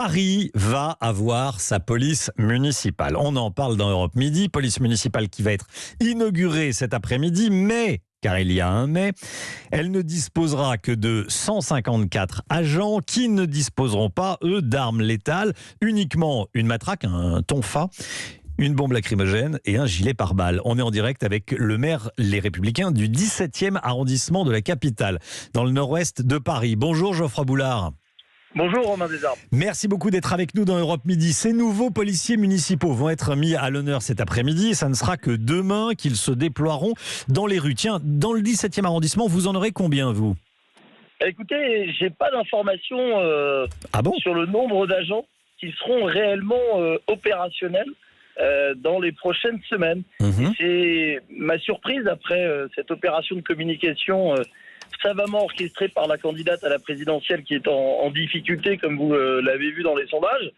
Paris va avoir sa police municipale. On en parle dans Europe Midi, police municipale qui va être inaugurée cet après-midi, mais, car il y a un mais, elle ne disposera que de 154 agents qui ne disposeront pas, eux, d'armes létales, uniquement une matraque, un tonfa, une bombe lacrymogène et un gilet pare-balles. On est en direct avec le maire Les Républicains du 17e arrondissement de la capitale, dans le nord-ouest de Paris. Bonjour Geoffroy Boulard. Bonjour Romain Desarbes. Merci beaucoup d'être avec nous dans Europe Midi. Ces nouveaux policiers municipaux vont être mis à l'honneur cet après-midi. Ça ne sera que demain qu'ils se déploieront dans les rues. Tiens, dans le 17e arrondissement, vous en aurez combien, vous ? Écoutez, j'ai pas d'informations sur le nombre d'agents qui seront réellement opérationnels dans les prochaines semaines. C'est ma surprise après cette opération de communication savamment orchestrée par la candidate à la présidentielle qui est en difficulté, comme vous l'avez vu dans les sondages.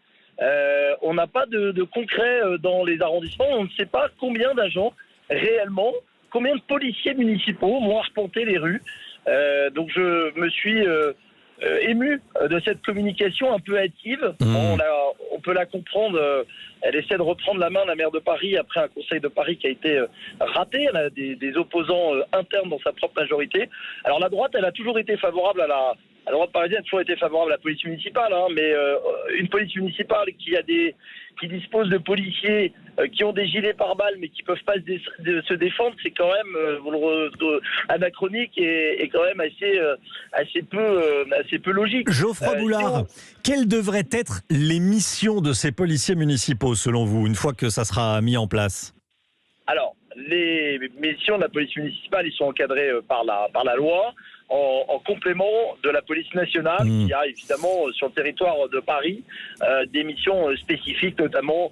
On n'a pas de concret dans les arrondissements. On ne sait pas combien d'agents réellement, combien de policiers municipaux vont arpenter les rues. Donc je me suis ému de cette communication un peu hâtive. On peut la comprendre. Elle essaie de reprendre la main, la maire de Paris, après un conseil de Paris qui a été raté. Elle a des opposants internes dans sa propre majorité. Alors la droite, elle a toujours été favorable à la droite parisienne, a toujours été favorable à la police municipale, mais une police municipale qui dispose de policiers qui ont des gilets pare-balles mais qui peuvent pas se défendre, c'est quand même anachronique et quand même assez peu logique. Geoffroy Boulard, quelles devraient être les missions de ces policiers municipaux selon vous, une fois que ça sera mis en place ? Alors, les missions de la police municipale, ils sont encadrés par la loi, en complément de la police nationale, qui a évidemment sur le territoire de Paris des missions spécifiques, notamment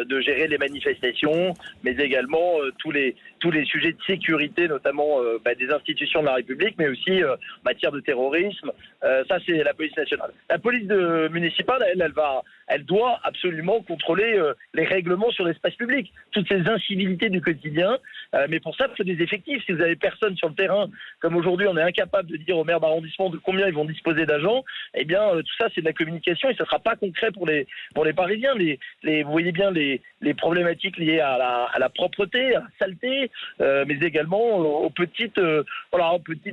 de gérer les manifestations, mais également tous les sujets de sécurité, notamment des institutions de la République, mais aussi en matière de terrorisme. Ça, c'est la police nationale. La police municipale, elle doit absolument contrôler les règlements sur l'espace public, toutes ces incivilités du quotidien. Mais pour ça, il faut des effectifs. Si vous avez personne sur le terrain, comme aujourd'hui, on est incapable de dire aux maires d'arrondissement de combien ils vont disposer d'agents, eh bien, tout ça, c'est de la communication et ça ne sera pas concret pour les Parisiens. Vous voyez bien les problématiques liées à la propreté, à la saleté, mais également aux petites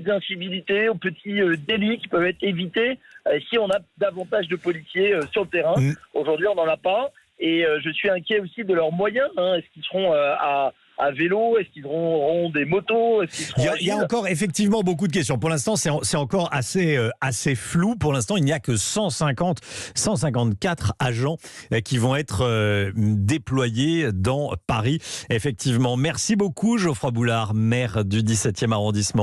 incivilités, aux petits délits qui peuvent être évités si on a davantage de policiers sur le terrain. Aujourd'hui, on n'en a pas. Et je suis inquiet aussi de leurs moyens. Est-ce qu'ils seront à vélo? Est-ce qu'ils auront des motos? Il y a encore effectivement beaucoup de questions. Pour l'instant, c'est encore assez flou. Pour l'instant, il n'y a que 154 agents qui vont être déployés dans Paris. Effectivement. Merci beaucoup, Geoffroy Boulard, maire du 17e arrondissement.